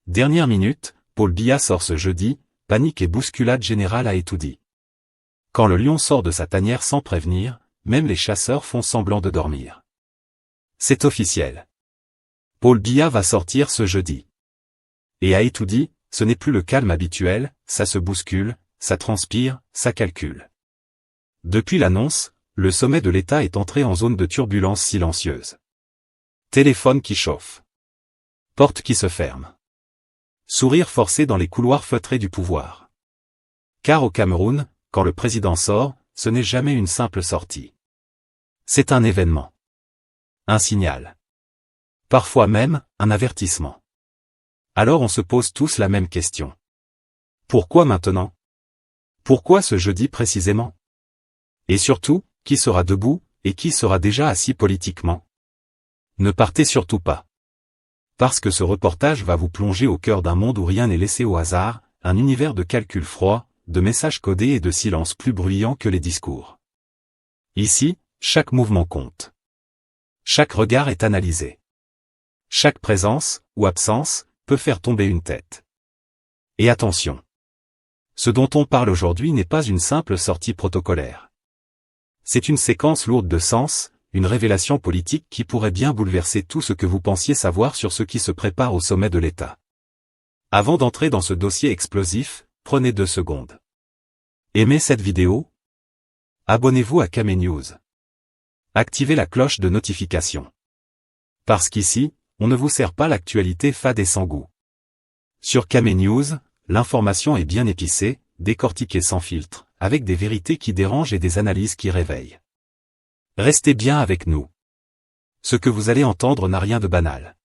Dernière minute, Paul Biya sort ce jeudi, panique et bousculade générale à Etoudi. Quand le lion sort de sa tanière sans prévenir, même les chasseurs font semblant de dormir. C'est officiel. Paul Biya va sortir ce jeudi. Et à Etoudi, ce n'est plus le calme habituel, ça se bouscule, ça transpire, ça calcule. Depuis l'annonce, le sommet de l'État est entré en zone de turbulence silencieuse. Téléphone qui chauffe. Porte qui se ferme. Sourire forcé dans les couloirs feutrés du pouvoir. Car au Cameroun, quand le président sort, ce n'est jamais une simple sortie. C'est un événement. Un signal. Parfois même, un avertissement. Alors on se pose tous la même question. Pourquoi maintenant? Pourquoi ce jeudi précisément? Et surtout, qui sera debout, et qui sera déjà assis politiquement? Ne partez surtout pas. Parce que ce reportage va vous plonger au cœur d'un monde où rien n'est laissé au hasard, un univers de calculs froids, de messages codés et de silences plus bruyants que les discours. Ici, chaque mouvement compte. Chaque regard est analysé. Chaque présence, ou absence, peut faire tomber une tête. Et attention. Ce dont on parle aujourd'hui n'est pas une simple sortie protocolaire. C'est une séquence lourde de sens, une révélation politique qui pourrait bien bouleverser tout ce que vous pensiez savoir sur ce qui se prépare au sommet de l'État. Avant d'entrer dans ce dossier explosif, prenez 2 secondes. Aimez cette vidéo? Abonnez-vous à Kamé News. Activez la cloche de notification. Parce qu'ici, on ne vous sert pas l'actualité fade et sans goût. Sur Kamé News, l'information est bien épicée, décortiquée sans filtre, avec des vérités qui dérangent et des analyses qui réveillent. Restez bien avec nous. Ce que vous allez entendre n'a rien de banal.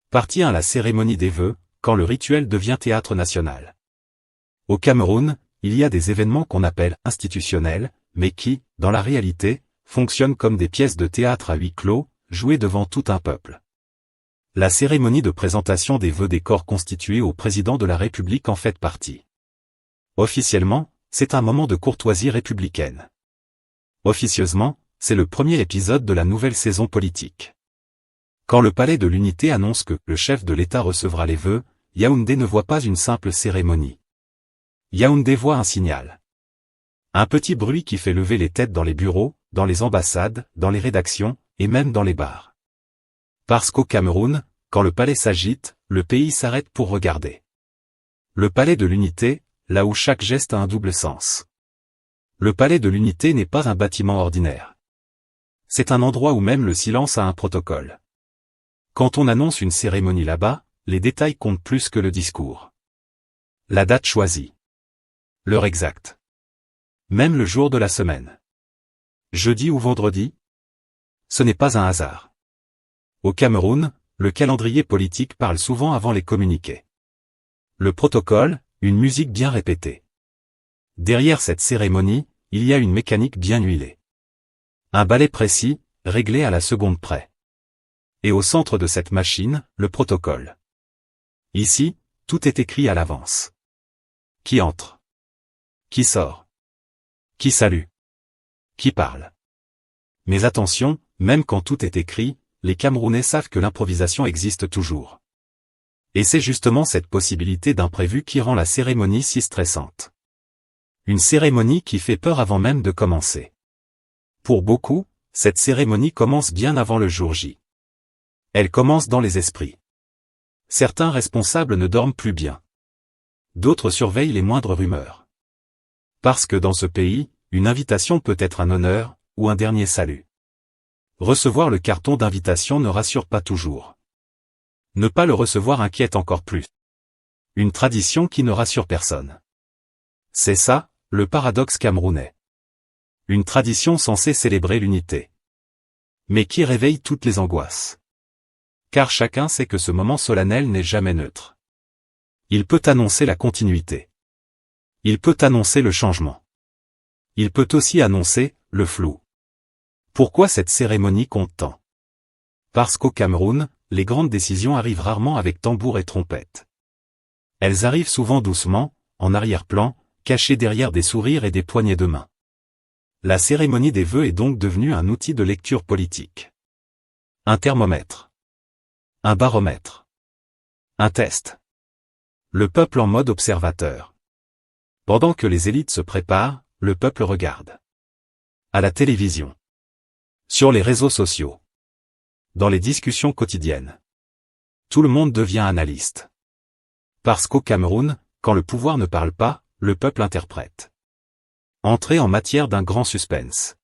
Partie 1. La cérémonie des vœux, quand le rituel devient théâtre national. Au Cameroun, il y a des événements qu'on appelle institutionnels, mais qui, dans la réalité, fonctionnent comme des pièces de théâtre à huis clos, jouées devant tout un peuple. La cérémonie de présentation des vœux des corps constitués au président de la République en fait partie. Officiellement, c'est un moment de courtoisie républicaine. Officieusement, c'est le premier épisode de la nouvelle saison politique. Quand le palais de l'Unité annonce que le chef de l'État recevra les vœux, Yaoundé ne voit pas une simple cérémonie. Yaoundé voit un signal. Un petit bruit qui fait lever les têtes dans les bureaux, dans les ambassades, dans les rédactions, et même dans les bars. Parce qu'au Cameroun, quand le palais s'agite, le pays s'arrête pour regarder. Le palais de l'Unité, là où chaque geste a un double sens. Le palais de l'Unité n'est pas un bâtiment ordinaire. C'est un endroit où même le silence a un protocole. Quand on annonce une cérémonie là-bas, les détails comptent plus que le discours. La date choisie. L'heure exacte. Même le jour de la semaine. Jeudi ou vendredi? Ce n'est pas un hasard. Au Cameroun, le calendrier politique parle souvent avant les communiqués. Le protocole, une musique bien répétée. Derrière cette cérémonie, il y a une mécanique bien huilée. Un balai précis, réglé à la seconde près. Et au centre de cette machine, le protocole. Ici, tout est écrit à l'avance. Qui entre? Qui sort? Qui salue? Qui parle? Mais attention, même quand tout est écrit, les Camerounais savent que l'improvisation existe toujours. Et c'est justement cette possibilité d'imprévu qui rend la cérémonie si stressante. Une cérémonie qui fait peur avant même de commencer. Pour beaucoup, cette cérémonie commence bien avant le jour J. Elle commence dans les esprits. Certains responsables ne dorment plus bien. D'autres surveillent les moindres rumeurs. Parce que dans ce pays, une invitation peut être un honneur, ou un dernier salut. Recevoir le carton d'invitation ne rassure pas toujours. Ne pas le recevoir inquiète encore plus. Une tradition qui ne rassure personne. C'est ça, le paradoxe camerounais. Une tradition censée célébrer l'unité. Mais qui réveille toutes les angoisses. Car chacun sait que ce moment solennel n'est jamais neutre. Il peut annoncer la continuité. Il peut annoncer le changement. Il peut aussi annoncer le flou. Pourquoi cette cérémonie compte tant? Parce qu'au Cameroun, les grandes décisions arrivent rarement avec tambour et trompette. Elles arrivent souvent doucement, en arrière-plan, cachées derrière des sourires et des poignées de main. La cérémonie des vœux est donc devenue un outil de lecture politique. Un thermomètre. Un baromètre. Un test. Le peuple en mode observateur. Pendant que les élites se préparent, le peuple regarde. À la télévision. Sur les réseaux sociaux. Dans les discussions quotidiennes. Tout le monde devient analyste. Parce qu'au Cameroun, quand le pouvoir ne parle pas, le peuple interprète. Entrée en matière d'un grand suspense.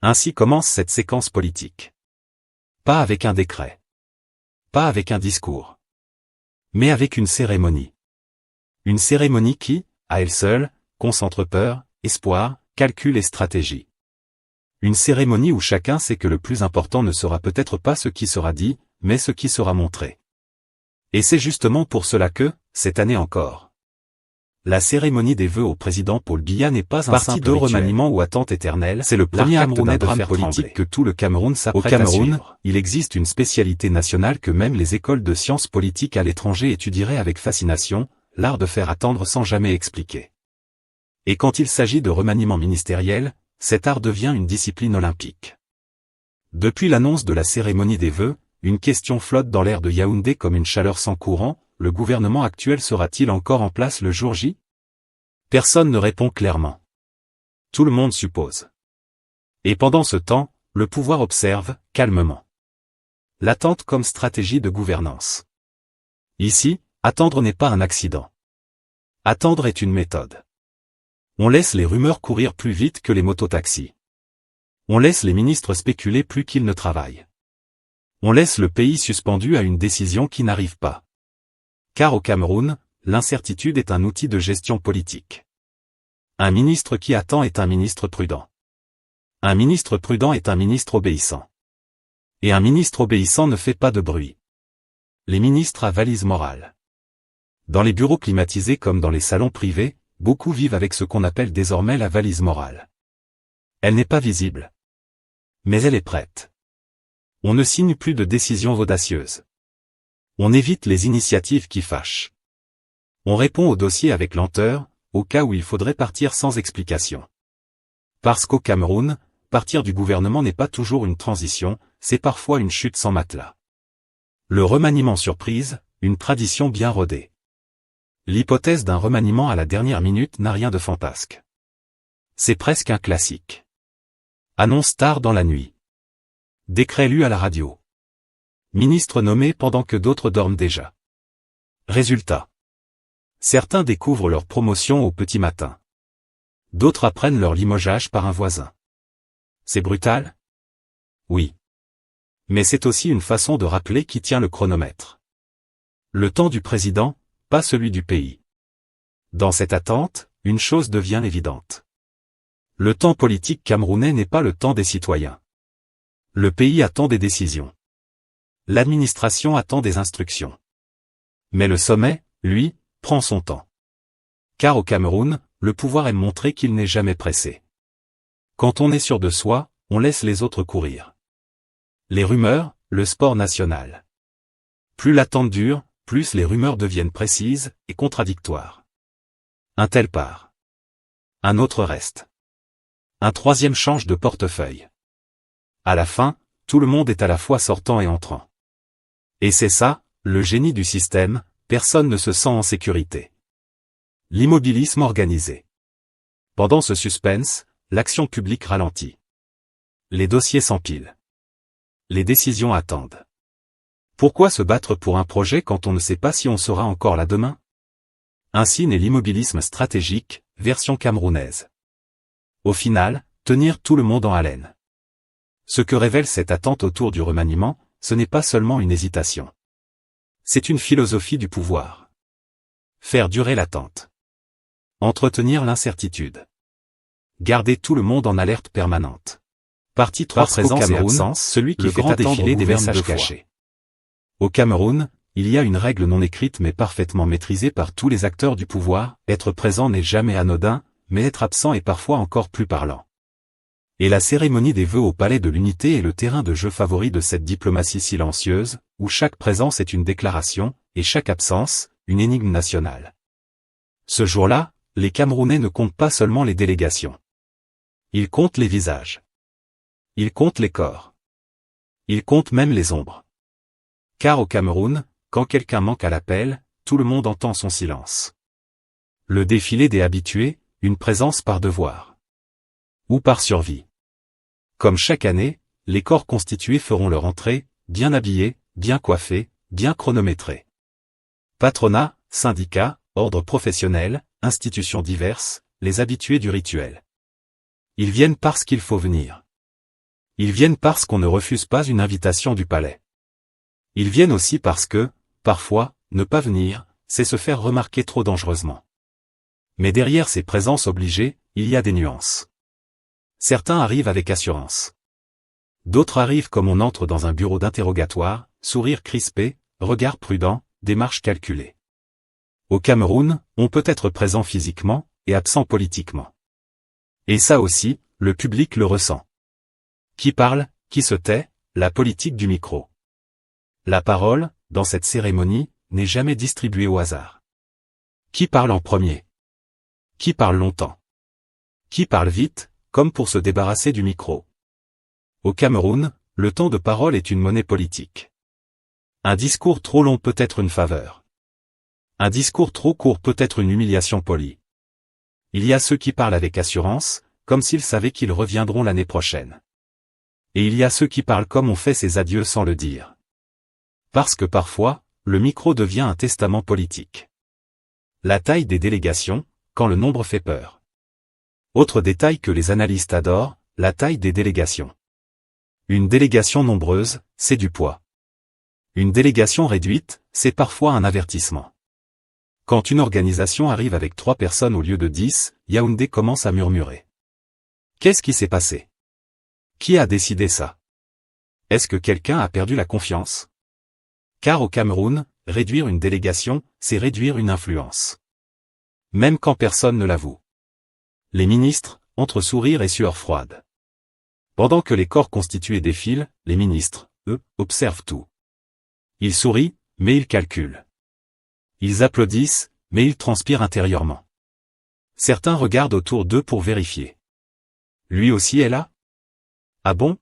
Ainsi commence cette séquence politique. Pas avec un décret. Pas avec un discours. Mais avec une cérémonie. Une cérémonie qui, à elle seule, concentre peur, espoir, calcul et stratégie. Une cérémonie où chacun sait que le plus important ne sera peut-être pas ce qui sera dit, mais ce qui sera montré. Et c'est justement pour cela que, cette année encore, la cérémonie des vœux au président Paul Biya n'est pas un parti de remaniement ou attente éternelle, c'est le premier acte d'un drame politique que tout le Cameroun s'apprête à suivre. Il existe une spécialité nationale que même les écoles de sciences politiques à l'étranger étudieraient avec fascination, l'art de faire attendre sans jamais expliquer. Et quand il s'agit de remaniement ministériel, cet art devient une discipline olympique. Depuis l'annonce de la cérémonie des vœux, une question flotte dans l'air de Yaoundé comme une chaleur sans courant, le gouvernement actuel sera-t-il encore en place le jour J? Personne ne répond clairement. Tout le monde suppose. Et pendant ce temps, le pouvoir observe, calmement. L'attente comme stratégie de gouvernance. Ici, attendre n'est pas un accident. Attendre est une méthode. On laisse les rumeurs courir plus vite que les mototaxis. On laisse les ministres spéculer plus qu'ils ne travaillent. On laisse le pays suspendu à une décision qui n'arrive pas. Car au Cameroun, l'incertitude est un outil de gestion politique. Un ministre qui attend est un ministre prudent. Un ministre prudent est un ministre obéissant. Et un ministre obéissant ne fait pas de bruit. Les ministres à valise morale. Dans les bureaux climatisés comme dans les salons privés, beaucoup vivent avec ce qu'on appelle désormais la valise morale. Elle n'est pas visible. Mais elle est prête. On ne signe plus de décisions audacieuses. On évite les initiatives qui fâchent. On répond aux dossiers avec lenteur, au cas où il faudrait partir sans explication. Parce qu'au Cameroun, partir du gouvernement n'est pas toujours une transition, c'est parfois une chute sans matelas. Le remaniement surprise, une tradition bien rodée. L'hypothèse d'un remaniement à la dernière minute n'a rien de fantasque. C'est presque un classique. Annonce tard dans la nuit. Décret lu à la radio. Ministre nommé pendant que d'autres dorment déjà. Résultat. Certains découvrent leur promotion au petit matin. D'autres apprennent leur limogeage par un voisin. C'est brutal? Oui. Mais c'est aussi une façon de rappeler qui tient le chronomètre. Le temps du président, pas celui du pays. Dans cette attente, une chose devient évidente. Le temps politique camerounais n'est pas le temps des citoyens. Le pays attend des décisions. L'administration attend des instructions. Mais le sommet, lui, prend son temps. Car au Cameroun, le pouvoir aime montrer qu'il n'est jamais pressé. Quand on est sûr de soi, on laisse les autres courir. Les rumeurs, le sport national. Plus l'attente dure, plus les rumeurs deviennent précises et contradictoires. Un tel part. Un autre reste. Un troisième change de portefeuille. À la fin, tout le monde est à la fois sortant et entrant. Et c'est ça, le génie du système, personne ne se sent en sécurité. L'immobilisme organisé. Pendant ce suspense, l'action publique ralentit. Les dossiers s'empilent. Les décisions attendent. Pourquoi se battre pour un projet quand on ne sait pas si on sera encore là demain? Ainsi naît l'immobilisme stratégique, version camerounaise. Au final, tenir tout le monde en haleine. Ce que révèle cette attente autour du remaniement, ce n'est pas seulement une hésitation. C'est une philosophie du pouvoir. Faire durer l'attente. Entretenir l'incertitude. Garder tout le monde en alerte permanente. Partie 3 présence et absence, celui qui fait défiler des messages cachés. Au Cameroun, il y a une règle non écrite mais parfaitement maîtrisée par tous les acteurs du pouvoir, être présent n'est jamais anodin, mais être absent est parfois encore plus parlant. Et la cérémonie des vœux au Palais de l'Unité est le terrain de jeu favori de cette diplomatie silencieuse, où chaque présence est une déclaration, et chaque absence, une énigme nationale. Ce jour-là, les Camerounais ne comptent pas seulement les délégations. Ils comptent les visages. Ils comptent les corps. Ils comptent même les ombres. Car au Cameroun, quand quelqu'un manque à l'appel, tout le monde entend son silence. Le défilé des habitués, une présence par devoir. Ou par survie. Comme chaque année, les corps constitués feront leur entrée, bien habillés, bien coiffés, bien chronométrés. Patronat, syndicats, ordres professionnels, institutions diverses, les habitués du rituel. Ils viennent parce qu'il faut venir. Ils viennent parce qu'on ne refuse pas une invitation du palais. Ils viennent aussi parce que, parfois, ne pas venir, c'est se faire remarquer trop dangereusement. Mais derrière ces présences obligées, il y a des nuances. Certains arrivent avec assurance. D'autres arrivent comme on entre dans un bureau d'interrogatoire, sourire crispé, regard prudent, démarche calculée. Au Cameroun, on peut être présent physiquement, et absent politiquement. Et ça aussi, le public le ressent. Qui parle, qui se tait, la politique du micro. La parole, dans cette cérémonie, n'est jamais distribuée au hasard. Qui parle en premier? Qui parle longtemps? Qui parle vite, comme pour se débarrasser du micro? Au Cameroun, le temps de parole est une monnaie politique. Un discours trop long peut être une faveur. Un discours trop court peut être une humiliation polie. Il y a ceux qui parlent avec assurance, comme s'ils savaient qu'ils reviendront l'année prochaine. Et il y a ceux qui parlent comme on fait ses adieux sans le dire. Parce que parfois, le micro devient un testament politique. La taille des délégations, quand le nombre fait peur. Autre détail que les analystes adorent, la taille des délégations. Une délégation nombreuse, c'est du poids. Une délégation réduite, c'est parfois un avertissement. Quand une organisation arrive avec 3 personnes au lieu de 10, Yaoundé commence à murmurer. Qu'est-ce qui s'est passé? Qui a décidé ça? Est-ce que quelqu'un a perdu la confiance? Car au Cameroun, réduire une délégation, c'est réduire une influence. Même quand personne ne l'avoue. Les ministres, entre sourire et sueur froide. Pendant que les corps constitués défilent, les ministres, eux, observent tout. Ils sourient, mais ils calculent. Ils applaudissent, mais ils transpirent intérieurement. Certains regardent autour d'eux pour vérifier. Lui aussi est là? Ah bon?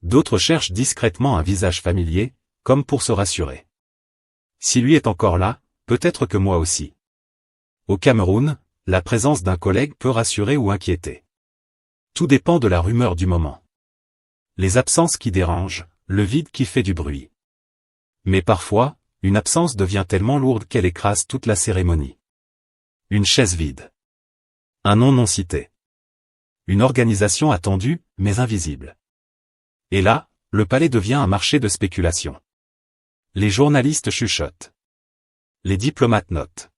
D'autres cherchent discrètement un visage familier, comme pour se rassurer. Si lui est encore là, peut-être que moi aussi. Au Cameroun, la présence d'un collègue peut rassurer ou inquiéter. Tout dépend de la rumeur du moment. Les absences qui dérangent, le vide qui fait du bruit. Mais parfois, une absence devient tellement lourde qu'elle écrase toute la cérémonie. Une chaise vide. Un nom non cité. Une organisation attendue, mais invisible. Et là, le palais devient un marché de spéculation. Les journalistes chuchotent. Les diplomates notent.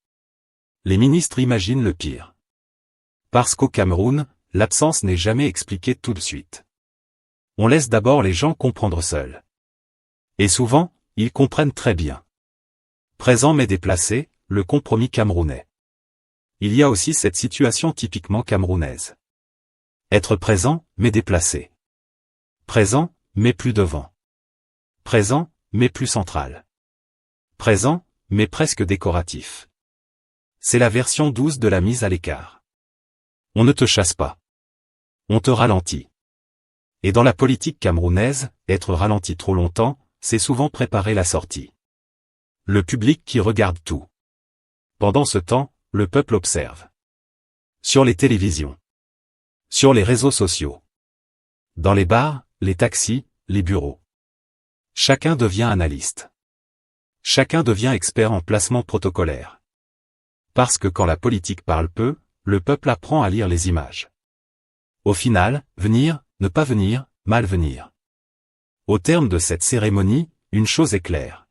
Les ministres imaginent le pire. Parce qu'au Cameroun, l'absence n'est jamais expliquée tout de suite. On laisse d'abord les gens comprendre seuls. Et souvent, ils comprennent très bien. Présent mais déplacé, le compromis camerounais. Il y a aussi cette situation typiquement camerounaise. Être présent, mais déplacé. Présent, mais plus devant. Présent, mais plus central. Présent, mais presque décoratif. C'est la version douce de la mise à l'écart. On ne te chasse pas. On te ralentit. Et dans la politique camerounaise, être ralenti trop longtemps, c'est souvent préparer la sortie. Le public qui regarde tout. Pendant ce temps, le peuple observe. Sur les télévisions. Sur les réseaux sociaux. Dans les bars, les taxis, les bureaux. Chacun devient analyste. Chacun devient expert en placement protocolaire. Parce que quand la politique parle peu, le peuple apprend à lire les images. Au final, venir, ne pas venir, mal venir. Au terme de cette cérémonie, une chose est claire.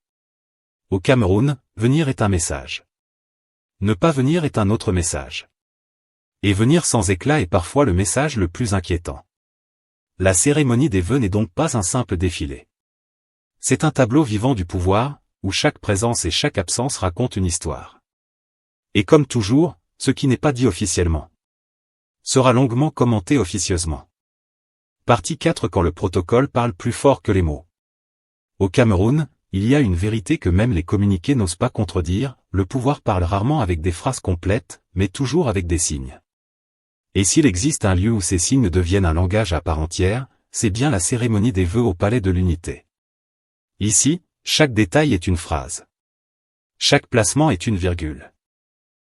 Au Cameroun, venir est un message. Ne pas venir est un autre message. Et venir sans éclat est parfois le message le plus inquiétant. La cérémonie des vœux n'est donc pas un simple défilé. C'est un tableau vivant du pouvoir, où chaque présence et chaque absence racontent une histoire. Et comme toujours, ce qui n'est pas dit officiellement sera longuement commenté officieusement. Partie 4. Quand le protocole parle plus fort que les mots. Au Cameroun, il y a une vérité que même les communiqués n'osent pas contredire, le pouvoir parle rarement avec des phrases complètes, mais toujours avec des signes. Et s'il existe un lieu où ces signes deviennent un langage à part entière, c'est bien la cérémonie des vœux au Palais de l'Unité. Ici, chaque détail est une phrase. Chaque placement est une virgule.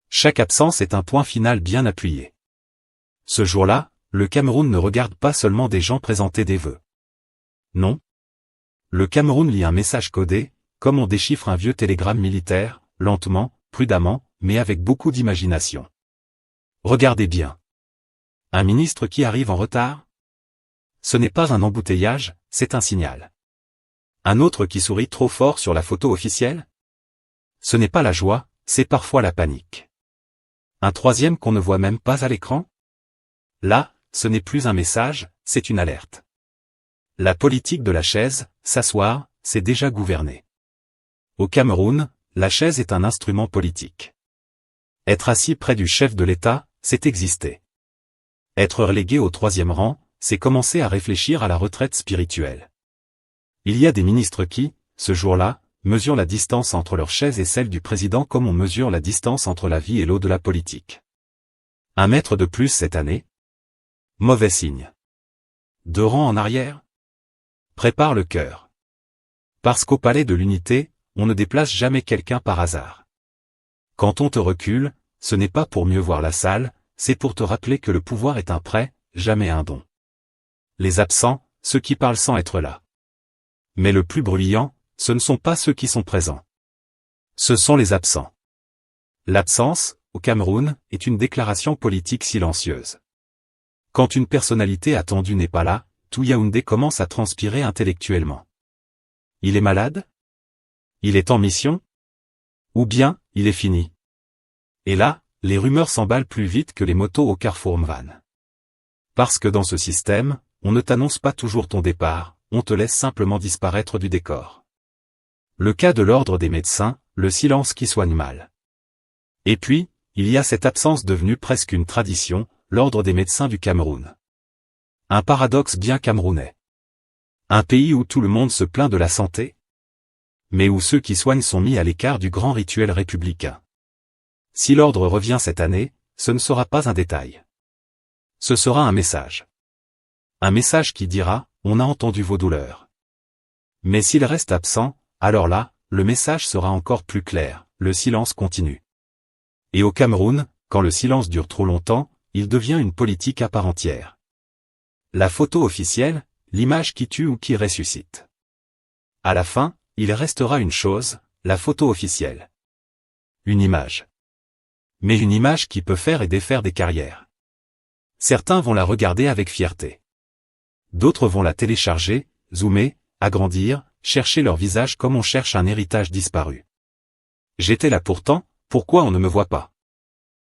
Chaque absence est un point final bien appuyé. Ce jour-là, le Cameroun ne regarde pas seulement des gens présenter des vœux. Non. Le Cameroun lit un message codé, comme on déchiffre un vieux télégramme militaire, lentement, prudemment, mais avec beaucoup d'imagination. Regardez bien. Un ministre qui arrive en retard? Ce n'est pas un embouteillage, c'est un signal. Un autre qui sourit trop fort sur la photo officielle? Ce n'est pas la joie, c'est parfois la panique. Un troisième qu'on ne voit même pas à l'écran? Là, ce n'est plus un message, c'est une alerte. La politique de la chaise, s'asseoir, c'est déjà gouverner. Au Cameroun, la chaise est un instrument politique. Être assis près du chef de l'État, c'est exister. Être relégué au 3e rang, c'est commencer à réfléchir à la retraite spirituelle. Il y a des ministres qui, ce jour-là, mesurent la distance entre leur chaise et celle du président comme on mesure la distance entre la vie et l'eau de la politique. 1 mètre de plus cette année? Mauvais signe. 2 rangs en arrière? Prépare le cœur. Parce qu'au palais de l'unité, on ne déplace jamais quelqu'un par hasard. Quand on te recule, ce n'est pas pour mieux voir la salle, c'est pour te rappeler que le pouvoir est un prêt, jamais un don. Les absents, ceux qui parlent sans être là. Mais le plus bruyant, ce ne sont pas ceux qui sont présents. Ce sont les absents. L'absence, au Cameroun, est une déclaration politique silencieuse. Quand une personnalité attendue n'est pas là, tout Yaoundé commence à transpirer intellectuellement. Il est malade? Il est en mission? Ou bien, il est fini? Et là, les rumeurs s'emballent plus vite que les motos au carrefour Mvan. Parce que dans ce système, on ne t'annonce pas toujours ton départ, on te laisse simplement disparaître du décor. Le cas de l'ordre des médecins, le silence qui soigne mal. Et puis, il y a cette absence devenue presque une tradition, l'ordre des médecins du Cameroun. Un paradoxe bien camerounais. Un pays où tout le monde se plaint de la santé, mais où ceux qui soignent sont mis à l'écart du grand rituel républicain. Si l'ordre revient cette année, ce ne sera pas un détail. Ce sera un message. Un message qui dira, on a entendu vos douleurs. Mais s'il reste absent, alors là, le message sera encore plus clair, le silence continue. Et au Cameroun, quand le silence dure trop longtemps, il devient une politique à part entière. La photo officielle, l'image qui tue ou qui ressuscite. À la fin, il restera une chose, la photo officielle. Une image. Mais une image qui peut faire et défaire des carrières. Certains vont la regarder avec fierté. D'autres vont la télécharger, zoomer, agrandir, chercher leur visage comme on cherche un héritage disparu. J'étais là pourtant, pourquoi on ne me voit pas?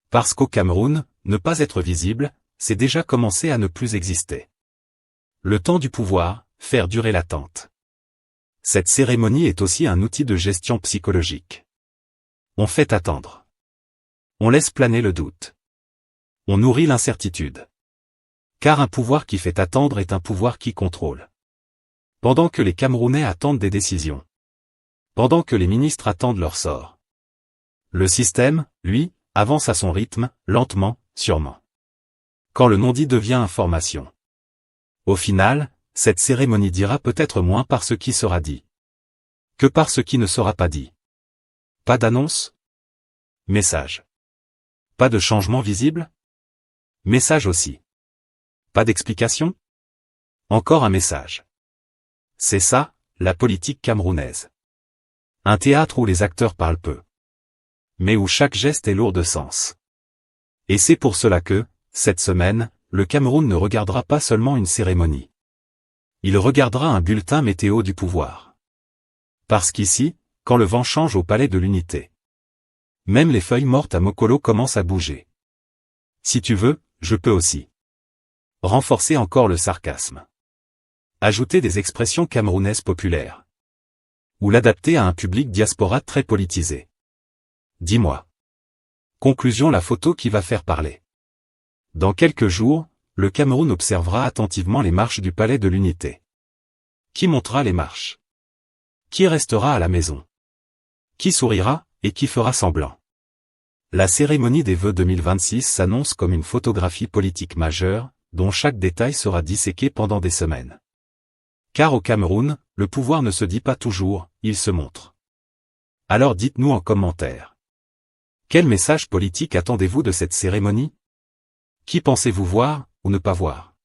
Parce qu'au Cameroun, ne pas être visible, c'est déjà commencer à ne plus exister. Le temps du pouvoir, faire durer l'attente. Cette cérémonie est aussi un outil de gestion psychologique. On fait attendre. On laisse planer le doute. On nourrit l'incertitude. Car un pouvoir qui fait attendre est un pouvoir qui contrôle. Pendant que les Camerounais attendent des décisions. Pendant que les ministres attendent leur sort. Le système, lui, avance à son rythme, lentement, sûrement. Quand le non-dit devient information. Au final, cette cérémonie dira peut-être moins par ce qui sera dit. Que par ce qui ne sera pas dit. Pas d'annonce? Message. Pas de changement visible? Message aussi. Pas d'explication? Encore un message. C'est ça, la politique camerounaise. Un théâtre où les acteurs parlent peu. Mais où chaque geste est lourd de sens. Et c'est pour cela que, cette semaine, le Cameroun ne regardera pas seulement une cérémonie. Il regardera un bulletin météo du pouvoir. Parce qu'ici, quand le vent change au palais de l'unité, même les feuilles mortes à Mokolo commencent à bouger. Si tu veux, je peux aussi. Renforcer encore le sarcasme. Ajouter des expressions camerounaises populaires. Ou l'adapter à un public diaspora très politisé. Dis-moi. Conclusion, la photo qui va faire parler. Dans quelques jours, le Cameroun observera attentivement les marches du palais de l'unité. Qui montera les marches? Qui restera à la maison? Qui sourira, et qui fera semblant? La cérémonie des vœux 2026 s'annonce comme une photographie politique majeure, dont chaque détail sera disséqué pendant des semaines. Car au Cameroun, le pouvoir ne se dit pas toujours, il se montre. Alors dites-nous en commentaire. Quel message politique attendez-vous de cette cérémonie? Qui pensez-vous voir, ou ne pas voir?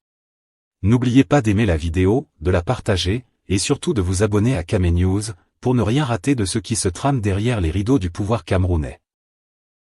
N'oubliez pas d'aimer la vidéo, de la partager, et surtout de vous abonner à Kamé News, pour ne rien rater de ce qui se trame derrière les rideaux du pouvoir camerounais.